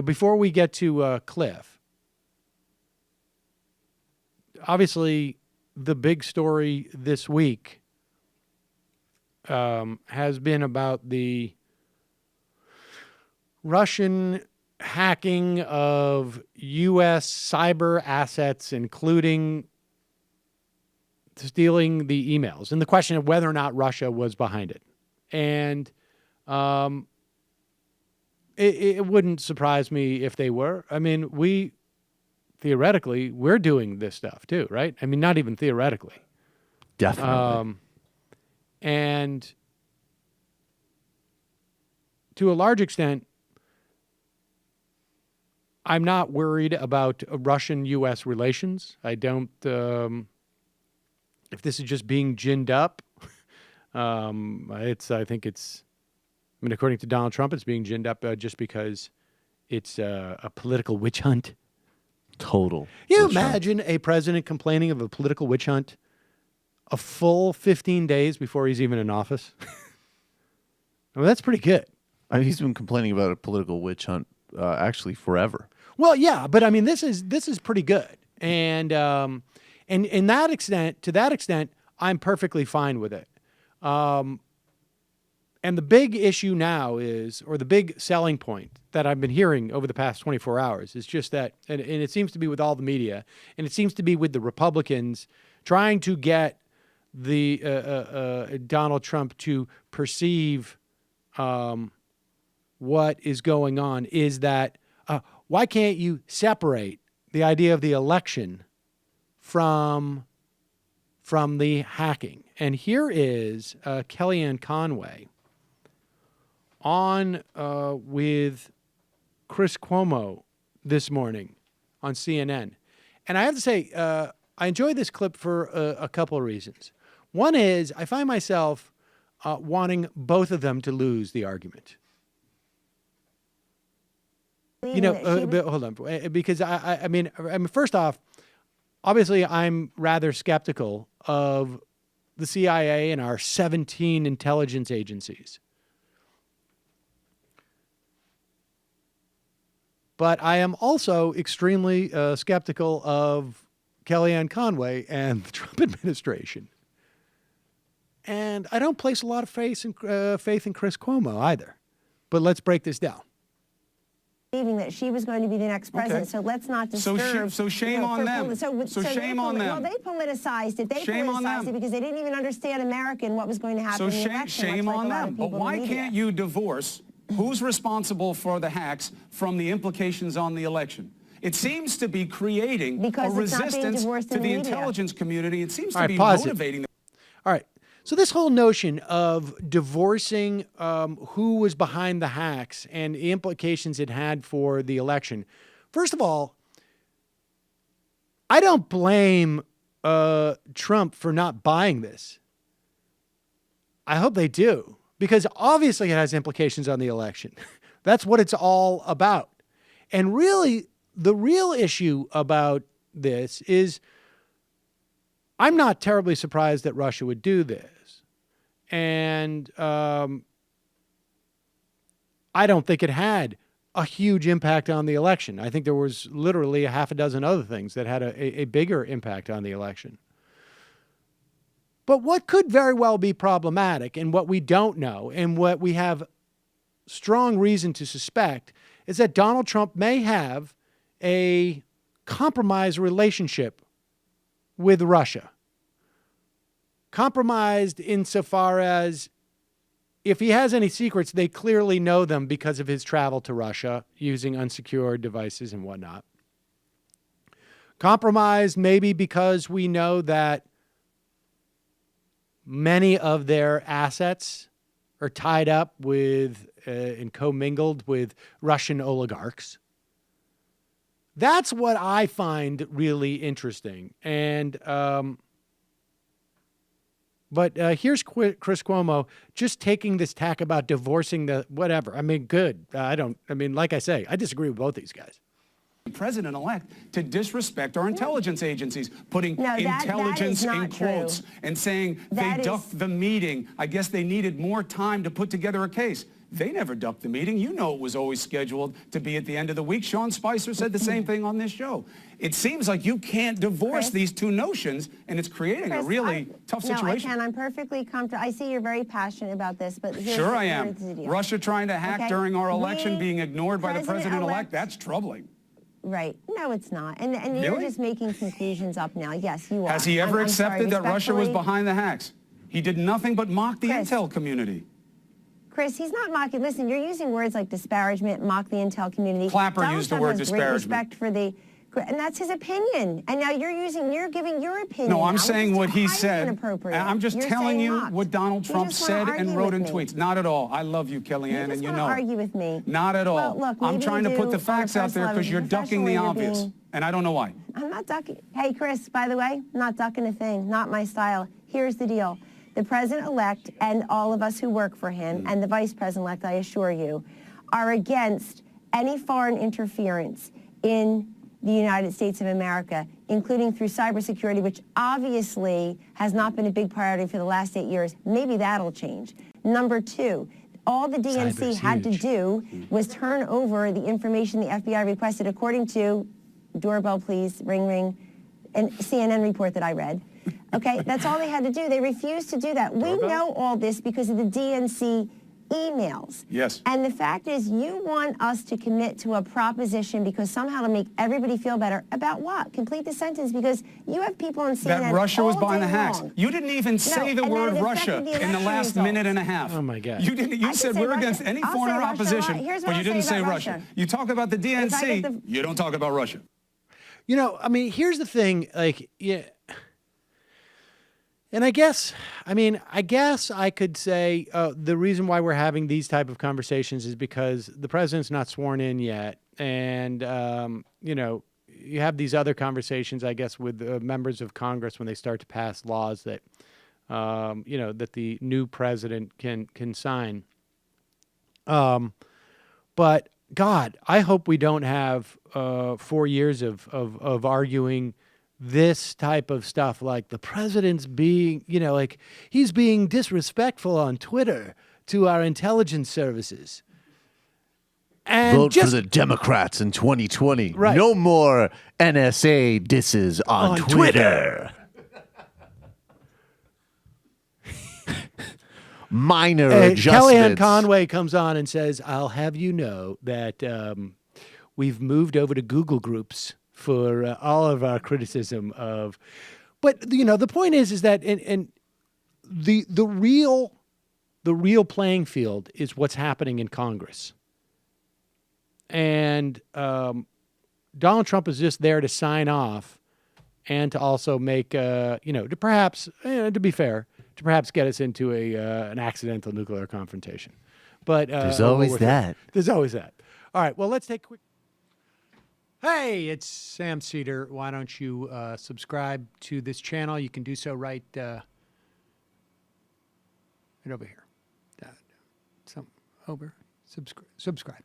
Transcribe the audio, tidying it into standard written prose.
But before we get to Cliff, obviously the big story this week has been about the Russian hacking of U.S. cyber assets, including stealing the emails, and the question of whether or not Russia was behind it. And it wouldn't surprise me if they were. I mean, theoretically, we're doing this stuff too, right? I mean, not even theoretically. Definitely. And to a large extent, I'm not worried about Russian-U.S. relations. I don't, if this is just being ginned up, I think it's, I mean, according to Donald Trump, it's being ginned up just because it's a political witch hunt. Total. You imagine a president complaining of a political witch hunt a full 15 days before he's even in office? I mean, that's pretty good. I mean, he's been complaining about a political witch hunt actually forever. Well, yeah, but I mean, this is pretty good, and to that extent, I'm perfectly fine with it. And the big issue now is, or the big selling point that I've been hearing over the past 24 hours is just that, and it seems to be with all the media, and it seems to be with the Republicans trying to get the Donald Trump to perceive what is going on, is that why can't you separate the idea of the election from the hacking? And here is Kellyanne Conway on with Chris Cuomo this morning on CNN. And I have to say, I enjoy this clip for a couple of reasons. One is I find myself wanting both of them to lose the argument. You know, hold on, because I mean, first off, obviously I'm rather skeptical of the CIA and our 17 intelligence agencies. But I am also extremely skeptical of Kellyanne Conway and the Trump administration. And I don't place a lot of faith in Chris Cuomo either. But let's break this down. Believing that she was going to be the next president, so let's not disturb. So shame on them. So shame on them. Well, they politicized it. They politicized it because they didn't even understand America and what was going to happen in the election. So shame on them. But why can't you divorce who's responsible for the hacks from the implications on the election? It seems to be creating a resistance to the intelligence community. It seems to be motivating them. All right. So this whole notion of divorcing who was behind the hacks and the implications it had for the election. First of all, I don't blame Trump for not buying this. I hope they do, because obviously it has implications on the election. That's what it's all about. And really, the real issue about this is I'm not terribly surprised that Russia would do this. And I don't think it had a huge impact on the election. I think there was literally a half a dozen other things that had a bigger impact on the election. But what could very well be problematic, and what we don't know, and what we have strong reason to suspect, is that Donald Trump may have a compromised relationship with Russia. Compromised insofar as if he has any secrets, they clearly know them because of his travel to Russia using unsecured devices and whatnot. Compromised maybe because we know that many of their assets are tied up with and commingled with Russian oligarchs. That's what I find really interesting. And but here's Chris Cuomo just taking this tack about divorcing the whatever. I mean, good. Like I say, I disagree with both these guys. president-elect to disrespect our intelligence agencies, putting intelligence in quotes and saying they ducked the meeting. I guess they needed more time to put together a case. They never ducked the meeting. You know it was always scheduled to be at the end of the week. Sean Spicer said the same thing on this show. It seems like you can't divorce these two notions, and it's creating a really tough situation. No, I can. I'm perfectly comfortable. I see you're very passionate about this, but sure I am. Russia trying to hack during our election, being ignored by the president-elect, that's troubling. Right. No, it's not. And you're just making conclusions up now. Yes, you are. Has he ever accepted that Russia was behind the hacks? He did nothing but mock the intel community. Chris, he's not mocking. Listen, you're using words like disparagement, mock the intel community. Clapper used the word disparagement. Respect for the, and that's his opinion. And now you're giving your opinion. No, I'm saying what he said. I'm just telling you mocked. what Donald Trump said and wrote in tweets. Not at all. I love you, Kellyanne, and you know. Argue with me. Not at all. Well, look, I'm trying to put the facts out there because you're ducking the obvious, and I don't know why. I'm not ducking. Hey, Chris, by the way, I'm not ducking a thing. Not my style. Here's the deal. The president-elect and all of us who work for him and the vice president-elect, I assure you, are against any foreign interference in the United States of America, including through cybersecurity, which obviously has not been a big priority for the last 8 years. Maybe that'll change. Number two, all the DNC had to do was turn over the information the FBI requested according to, doorbell please, ring ring, and CNN report that I read. Okay, that's all they had to do. They refused to do that. We know all this because of the DNC emails. Yes. And the fact is, you want us to commit to a proposition because somehow to make everybody feel better. About what? Complete the sentence, because you have people on CNN that Russia was behind the hacks. Long. You didn't even say the word Russia in the last minute and a half. Oh my God. You didn't. You said we're against any foreign opposition, but you didn't say Russia. You talk about the DNC. You don't talk about Russia. You know, I mean, here's the thing. Like, yeah. And I guess I could say the reason why we're having these type of conversations is because the president's not sworn in yet. And, you know, you have these other conversations, I guess, with members of Congress when they start to pass laws that, you know, that the new president can sign. But, God, I hope we don't have 4 years of arguing this type of stuff, like the president's being, you know, like he's being disrespectful on Twitter to our intelligence services. And vote for the Democrats in 2020. Right. No more NSA disses on Twitter. Minor adjustments. Kellyanne Conway comes on and says, I'll have you know that we've moved over to Google Groups for all of our criticism of, but you know, the point is that the real playing field is what's happening in Congress, and Donald Trump is just there to sign off, and to also make you know, to perhaps, to be fair, to perhaps get us into an accidental nuclear confrontation, but there's always that. There's always that. All right, well, let's take a quick. Hey, it's Sam Seder. Why don't you subscribe to this channel? You can do so right over here. Over. Subscribe.